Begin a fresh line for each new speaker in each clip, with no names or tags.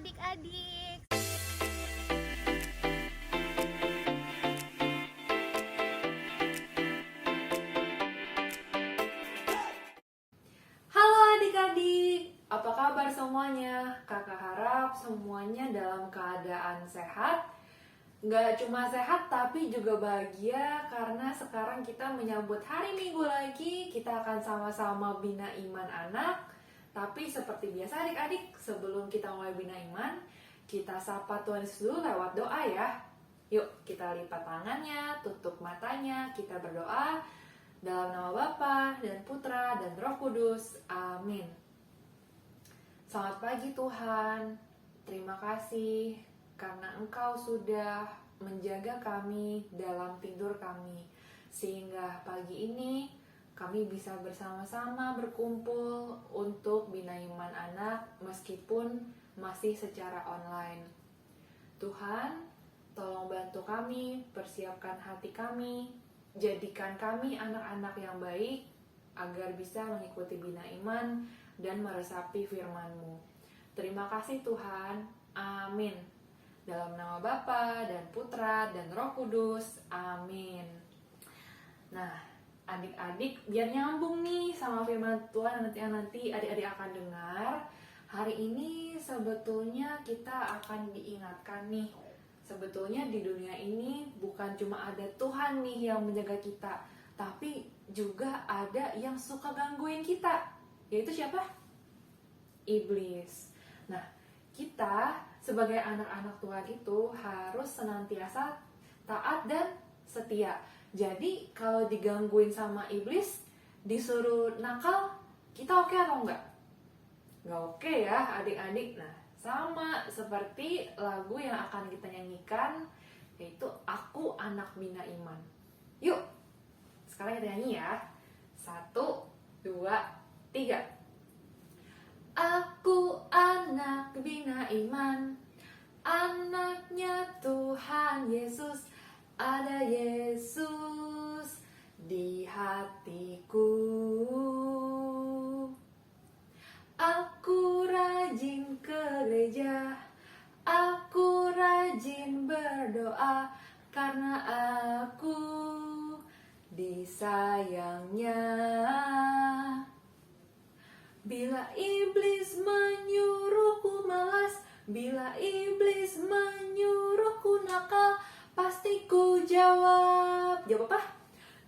adik-adik.
Halo adik-adik, apa kabar semuanya? Kakak harap semuanya dalam keadaan sehat. Nggak cuma sehat tapi juga bahagia karena sekarang kita menyambut hari Minggu lagi. Kita akan sama-sama bina iman anak. Tapi seperti biasa adik-adik, sebelum kita mulai bina iman, kita sapa Tuhan Yesus dulu lewat doa ya. Yuk kita lipat tangannya, tutup matanya, kita berdoa. Dalam nama Bapa dan Putra dan Roh Kudus. Amin. Selamat pagi Tuhan. Terima kasih karena Engkau sudah menjaga kami dalam tidur kami. Sehingga pagi ini kami bisa bersama-sama berkumpul untuk bina iman anak meskipun masih secara online. Tuhan, tolong bantu kami, persiapkan hati kami, jadikan kami anak-anak yang baik agar bisa mengikuti bina iman dan meresapi firman-Mu. Terima kasih Tuhan. Amin. Dalam nama Bapa dan Putra dan Roh Kudus. Amin. Nah, adik-adik biar nyambung nih sama firman Tuhan nanti adik-adik akan dengar. Hari ini sebetulnya kita akan diingatkan nih. Sebetulnya di dunia ini bukan cuma ada Tuhan nih yang menjaga kita, tapi juga ada yang suka gangguin kita. Yaitu siapa? Iblis. Nah, kita sebagai anak-anak Tuhan itu harus senantiasa taat dan setia. Jadi kalau digangguin sama iblis, disuruh nakal, kita oke atau enggak? Nggak oke ya adik-adik. Nah, sama seperti lagu yang akan kita nyanyikan, yaitu Aku Anak Bina Iman. Yuk, sekarang kita nyanyi ya. 1, 2, 3. Aku anak bina iman, anaknya Tuhan Yesus. Ada Yesus di hatiku. Aku rajin ke gereja, aku rajin berdoa karena aku disayangnya. Bila iblis menyuruhku malas, bila iblis menyuruhku nakal, pasti ku jawab. Jawab apa?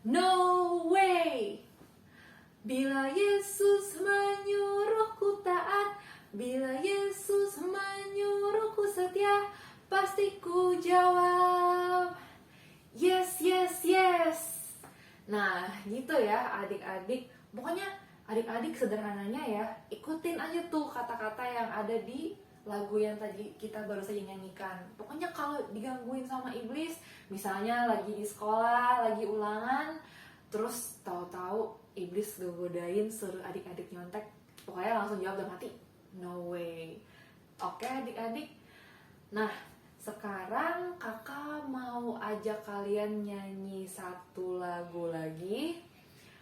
No way. Bila Yesus menyuruhku taat, bila Yesus menyuruhku setia, pasti ku jawab yes, yes, yes. Nah, gitu ya adik-adik. Pokoknya adik-adik sederhananya ya, ikutin aja tuh kata-kata yang ada di lagu yang tadi kita baru saja nyanyikan. Pokoknya kalau digangguin sama iblis, misalnya lagi di sekolah, lagi ulangan, terus tahu-tahu iblis godain suruh adik-adik nyontek, pokoknya langsung jawab dalam hati, no way. Oke adik-adik. Nah, sekarang kakak mau ajak kalian nyanyi satu lagu lagi.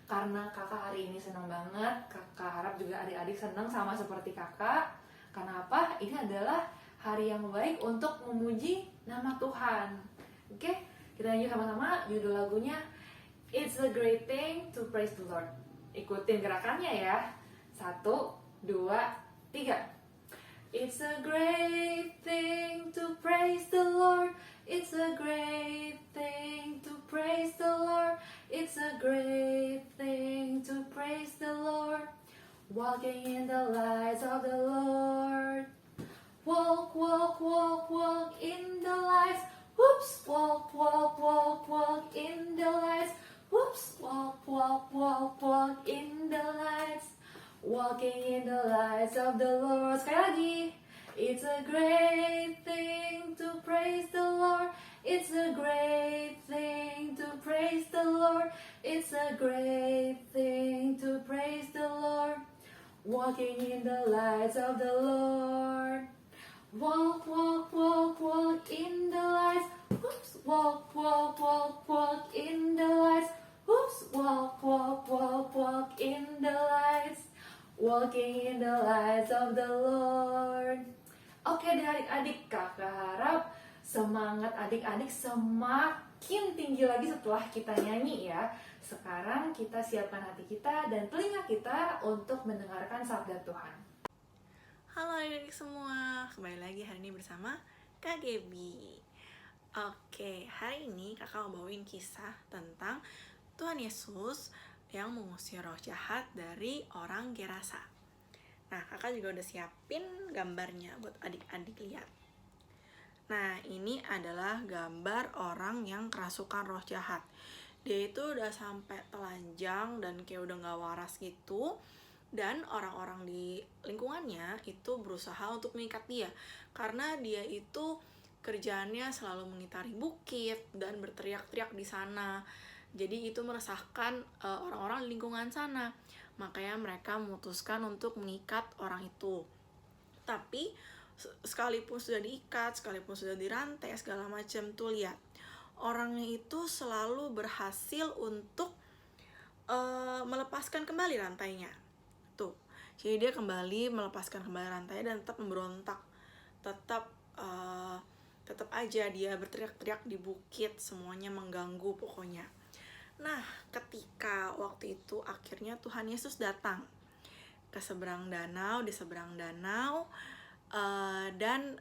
Karena kakak hari ini senang banget, kakak harap juga adik-adik senang sama seperti kakak. Kenapa? Ini adalah hari yang baik untuk memuji nama Tuhan. Oke, kita nyanyi sama-sama judul lagunya It's a Great Thing to Praise the Lord. Ikutin gerakannya ya. 1, 2, 3. It's a great thing to praise the Lord. It's a great thing to praise the Lord. It's a great thing to praise the Lord. Walking in the lights of the Lord. Walk, walk, walk, walk in the lights. Whoops, walk, walk, walk, walk in the lights. Whoops, walk, walk, walk, walk in the lights. Walking in the lights of the Lord. Sekali lagi. It's a great thing to praise the Lord. It's a great thing to praise the Lord. It's a great thing to praise the Lord. Walking in the lights of the Lord. Walk, walk, walk, walk in the lights. Whoops, walk, walk, walk, walk in the lights. Whoops, walk, walk, walk, walk in the lights. Walking in the lights of the Lord. Oke deh adik-adik, kakak harap semangat adik-adik semakin tinggi lagi setelah kita nyanyi ya. Sekarang kita siapkan hati kita dan telinga kita untuk mendengarkan sabda Tuhan.
Halo adik-adik semua, kembali lagi hari ini bersama Kak Gaby. Oke, hari ini kakak mau bawain kisah tentang Tuhan Yesus yang mengusir roh jahat dari orang Gerasa. Nah, kakak juga udah siapin gambarnya buat adik-adik lihat. Nah, ini adalah gambar orang yang kerasukan roh jahat. Dia itu udah sampai telanjang dan kayak udah gak waras gitu. Dan orang-orang di lingkungannya itu berusaha untuk mengikat dia. Karena dia itu kerjaannya selalu mengitari bukit dan berteriak-teriak di sana. Jadi itu meresahkan orang-orang di lingkungan sana. Makanya mereka memutuskan untuk mengikat orang itu. Tapi sekalipun sudah diikat, sekalipun sudah dirantai, segala macam tuh lihat. Orangnya itu selalu berhasil untuk melepaskan kembali rantainya. Tuh. Jadi dia kembali melepaskan kembali rantainya dan tetap memberontak. Tetap aja dia berteriak-teriak di bukit, semuanya mengganggu pokoknya. Nah, ketika waktu itu akhirnya Tuhan Yesus datang ke seberang danau, di seberang danau, dan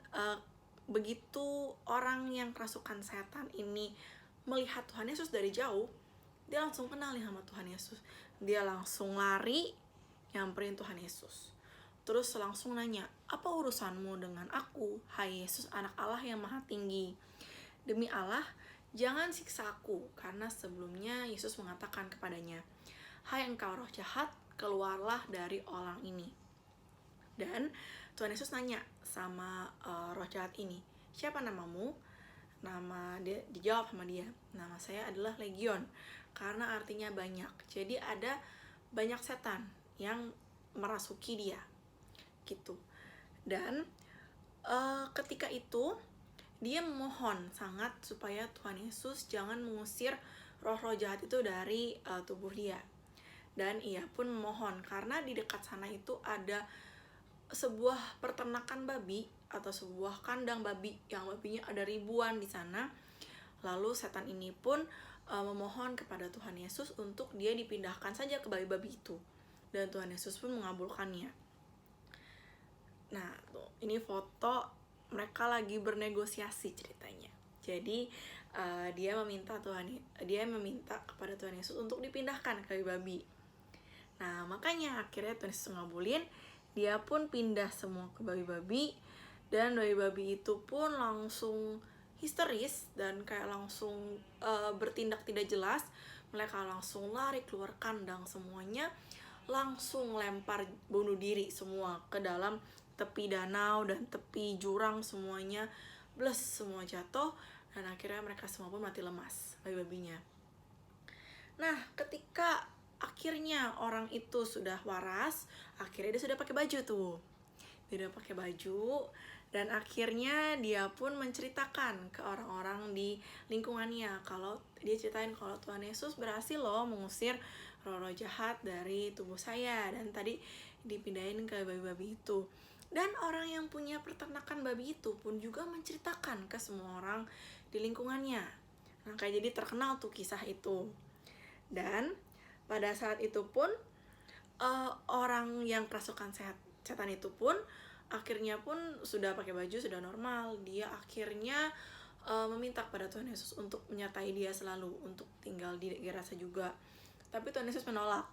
begitu orang yang kerasukan setan ini melihat Tuhan Yesus dari jauh, dia langsung kenal nih sama Tuhan Yesus. Dia langsung lari nyamperin Tuhan Yesus. Terus langsung nanya, apa urusanmu dengan aku, hai Yesus anak Allah yang maha tinggi? Demi Allah, jangan siksa aku, karena sebelumnya Yesus mengatakan kepadanya, hai engkau roh jahat, keluarlah dari orang ini. Dan Tuhan Yesus nanya sama roh jahat ini, siapa namamu? Nama dia dijawab sama dia, nama saya adalah Legion, karena artinya banyak. Jadi ada banyak setan yang merasuki dia, gitu. Dan ketika itu dia memohon sangat supaya Tuhan Yesus jangan mengusir roh-roh jahat itu dari tubuh dia. Dan ia pun memohon karena di dekat sana itu ada sebuah peternakan babi atau sebuah kandang babi yang babinya ada ribuan di sana. Lalu setan ini pun memohon kepada Tuhan Yesus untuk dia dipindahkan saja ke babi-babi itu. Dan Tuhan Yesus pun mengabulkannya. Nah, tuh, ini foto mereka lagi bernegosiasi ceritanya. Jadi dia meminta kepada Tuhan Yesus untuk dipindahkan ke babi. Nah, makanya akhirnya Tuhan Yesus ngabulin, dia pun pindah semua ke babi-babi, dan babi-babi itu pun langsung histeris dan kayak langsung bertindak tidak jelas. Mereka langsung lari keluar kandang, semuanya langsung lempar bunuh diri semua ke dalam tepi danau dan tepi jurang, semuanya bles, semua jatuh, dan akhirnya mereka semua pun mati lemas, babi-babinya. Nah, ketika akhirnya orang itu sudah waras, akhirnya dia sudah pakai baju tuh. Dia udah pakai baju, dan akhirnya dia pun menceritakan ke orang-orang di lingkungannya kalau dia ceritain kalau Tuhan Yesus berhasil loh mengusir roh-roh jahat dari tubuh saya, dan tadi dipindahin ke babi-babi itu. Dan orang yang punya peternakan babi itu pun juga menceritakan ke semua orang di lingkungannya. Nah, kayak jadi terkenal tuh kisah itu. Dan pada saat itu pun orang yang kerasukan setan itu pun akhirnya pun sudah pakai baju, sudah normal. Dia akhirnya meminta kepada Tuhan Yesus untuk menyertai dia selalu, untuk tinggal di Gerasa juga. Tapi Tuhan Yesus menolak,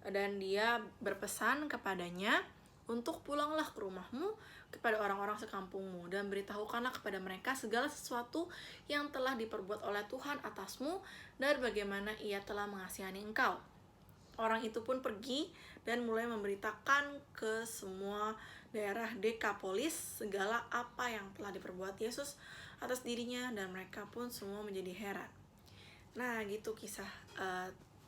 dan dia berpesan kepadanya untuk pulanglah ke rumahmu kepada orang-orang sekampungmu, dan beritahukanlah kepada mereka segala sesuatu yang telah diperbuat oleh Tuhan atasmu, dan bagaimana ia telah mengasihani engkau. Orang itu pun pergi dan mulai memberitakan ke semua daerah Dekapolis segala apa yang telah diperbuat Yesus atas dirinya, dan mereka pun semua menjadi heran. Nah, gitu kisah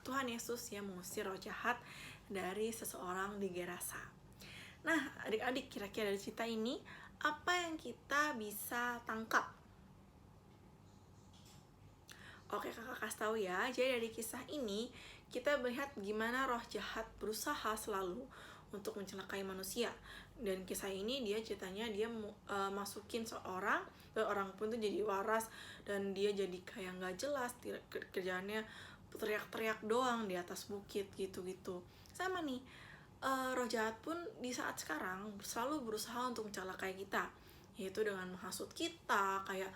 Tuhan Yesus yang mengusir roh jahat dari seseorang di Gerasa. Nah, adik-adik, kira-kira dari cerita ini apa yang kita bisa tangkap? Oke, kakak kasih tahu ya. Jadi dari kisah ini kita melihat gimana roh jahat berusaha selalu untuk mencelakai manusia. Dan kisah ini dia ceritanya dia masukin seorang, dan orang pun tuh jadi waras, dan dia jadi kayak nggak jelas, kerjaannya teriak-teriak doang di atas bukit gitu-gitu. Sama nih, roh jahat pun di saat sekarang selalu berusaha untuk mencelakai kita, yaitu dengan menghasut kita, kayak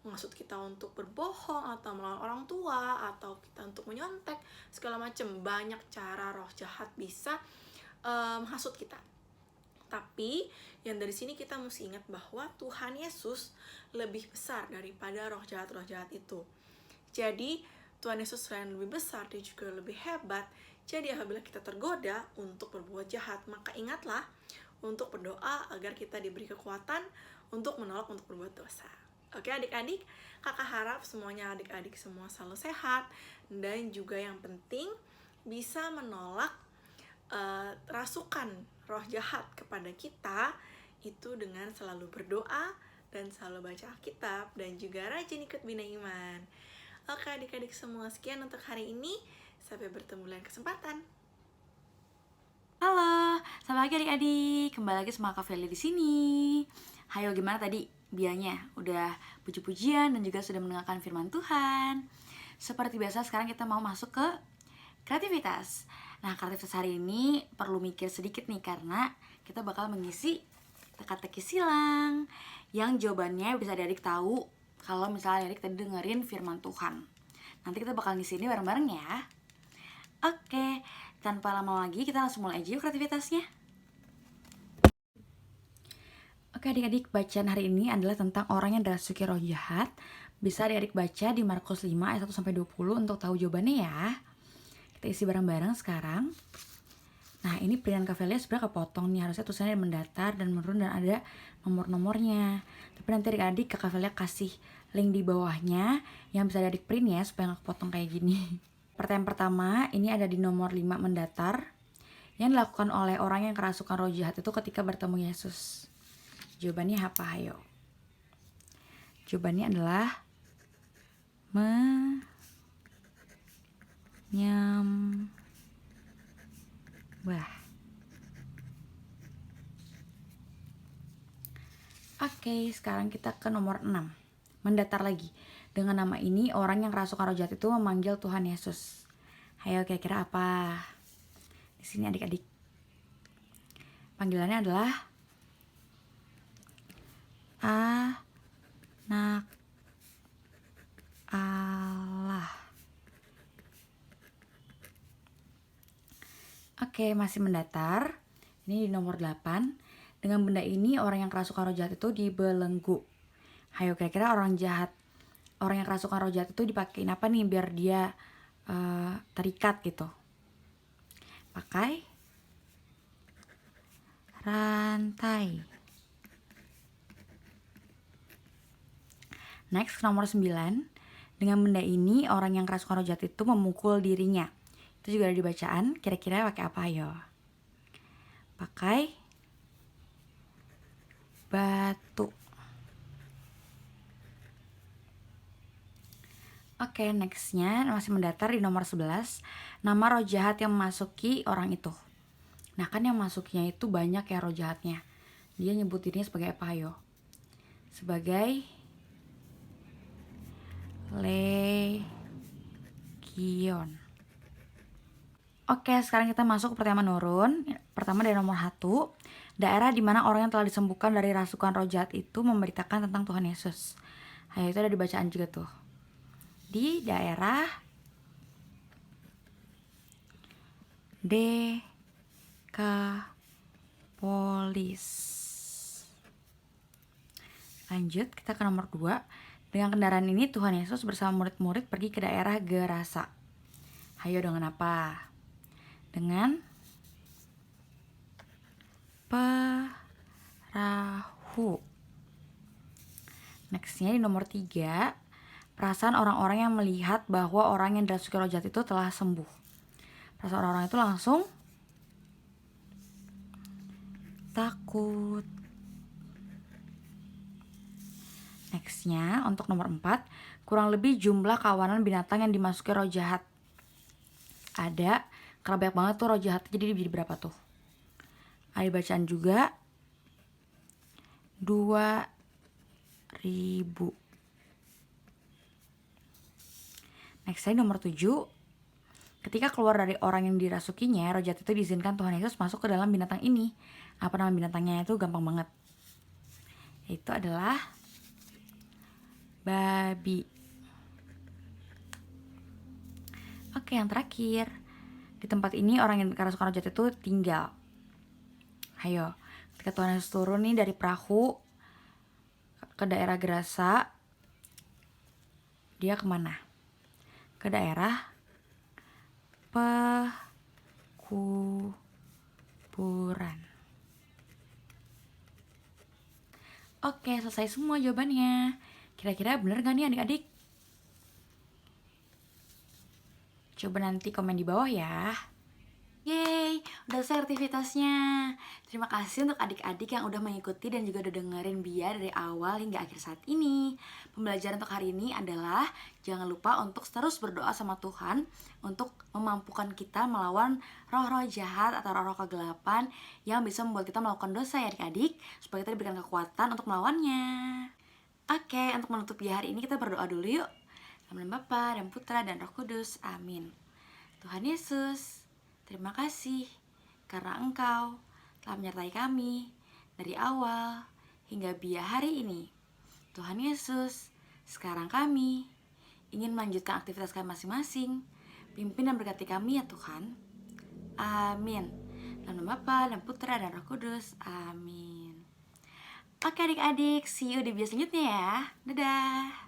menghasut kita untuk berbohong atau melawan orang tua, atau kita untuk menyontek, segala macam. Banyak cara roh jahat bisa menghasut kita. Tapi yang dari sini kita mesti ingat bahwa Tuhan Yesus lebih besar daripada roh jahat itu. Jadi Tuhan Yesus selain lebih besar, dia juga lebih hebat. Jadi apabila kita tergoda untuk berbuat jahat, maka ingatlah untuk berdoa agar kita diberi kekuatan untuk menolak untuk berbuat dosa. Oke adik-adik, kakak harap semuanya adik-adik semua selalu sehat, dan juga yang penting bisa menolak rasukan roh jahat kepada kita itu dengan selalu berdoa dan selalu baca Alkitab, dan juga rajin ikut Bina Iman. Oke adik-adik semua, sekian untuk hari ini. Sampai bertemu lain kesempatan.
Halo, selamat pagi adik-adik. Kembali lagi sama Kak Feli di sini. Hayo, gimana tadi bianya? Udah puji-pujian dan juga sudah mendengarkan firman Tuhan. Seperti biasa, sekarang kita mau masuk ke kreativitas. Nah, kreativitas hari ini perlu mikir sedikit nih, karena kita bakal mengisi teka-teki silang yang jawabannya bisa adik tahu kalau misalnya adik tadi dengerin firman Tuhan. Nanti kita bakal ngisi ini bareng-bareng ya. Oke, tanpa lama lagi kita langsung mulai aja yuk kreativitasnya. Oke adik-adik, bacaan hari ini adalah tentang orang yang dirasuki roh jahat. Bisa adik-adik baca di Markus 5 ayat 1-20 untuk tahu jawabannya ya. Kita isi bareng-bareng sekarang. Nah, ini pilihan Kak Velia sebenarnya kepotong nih, harusnya tulisannya mendatar dan menurun dan ada nomor-nomornya. Tapi nanti adik-adik Kak Velia kasih link di bawahnya yang bisa adik print ya, supaya gak kepotong kayak gini. Pertanyaan pertama, ini ada di nomor 5 mendatar. Yang dilakukan oleh orang yang kerasukan roh jahat itu ketika bertemu Yesus. Jawabannya apa, ayo? Jawabannya adalah menyembah. Oke, sekarang kita ke nomor 6. Mendatar lagi. Dengan nama ini, orang yang kerasukan roh jahat itu memanggil Tuhan Yesus. Ayo, kira-kira apa? Di sini adik-adik. Panggilannya adalah Anak Allah. Oke, masih mendatar. Ini di nomor 8. Dengan benda ini, orang yang kerasukan roh jahat itu dibelenggu. Ayo, kira-kira orang yang kerasukan roh jahat itu dipakein apa nih biar dia terikat gitu? Pakai rantai. Next, nomor 9. Dengan benda ini, orang yang kerasukan roh jahat itu memukul dirinya. Itu juga ada di bacaan. Kira-kira pakai apa, ayo? Pakai batu. Oke, nextnya masih mendatar di nomor 11. Nama roh jahat yang memasuki orang itu. Nah, kan yang masuknya itu banyak ya roh jahatnya. Dia nyebut dirinya sebagai apa, ayo? Sebagai legion. Oke, sekarang kita masuk ke pertanyaan menurun. Pertama dari nomor 1. Daerah di mana orang yang telah disembuhkan dari rasukan roh jahat itu memberitakan tentang Tuhan Yesus. Ayo, itu ada di bacaan juga tuh. Di daerah Decapolis. Lanjut, kita ke nomor 2. Dengan kendaraan ini Tuhan Yesus bersama murid-murid pergi ke daerah Gerasa. Ayo, dengan apa? Dengan perahu. Nextnya di nomor 3. Perasaan orang-orang yang melihat bahwa orang yang dirasuki roh jahat itu telah sembuh. Perasaan orang-orang itu langsung takut. Nextnya untuk nomor 4. Kurang lebih jumlah kawanan binatang yang dimasuki roh jahat. Ada, karena banyak banget tuh roh jahat, jadi berapa tuh? Ada bacaan juga 2000. Next slide nomor 7. Ketika keluar dari orang yang dirasukinya, roh jahat itu diizinkan Tuhan Yesus masuk ke dalam binatang ini. Apa nama binatangnya itu gampang banget. Itu adalah babi. Oke, yang terakhir. Di tempat ini orang yang kerasukan roh jahat itu tinggal. Ayo, ketika Tuhan Yesus turun nih dari perahu ke daerah Gerasa, dia kemana? Ke daerah pekuburan. Oke, selesai semua jawabannya. Kira-kira bener gak nih adik-adik? Coba nanti komen di bawah ya. Yeay, udah selesai aktivitasnya. Terima kasih untuk adik-adik yang udah mengikuti dan juga udah dengerin Bia dari awal hingga akhir saat ini. Pembelajaran untuk hari ini adalah jangan lupa untuk terus berdoa sama Tuhan untuk memampukan kita melawan roh-roh jahat atau roh-roh kegelapan yang bisa membuat kita melakukan dosa ya adik-adik, supaya kita diberikan kekuatan untuk melawannya. Oke, untuk menutup Bia hari ini kita berdoa dulu yuk. Dalam nama Bapa dan Putra dan Roh Kudus. Amin. Tuhan Yesus, terima kasih karena Engkau telah menyertai kami dari awal hingga Bia hari ini. Tuhan Yesus, sekarang kami ingin melanjutkan aktivitas kami masing-masing. Pimpin dan berkati kami ya Tuhan. Amin. Dalam nama Bapa dan Putra dan Roh Kudus. Amin. Oke adik-adik, see you di Bia selanjutnya ya. Dadah.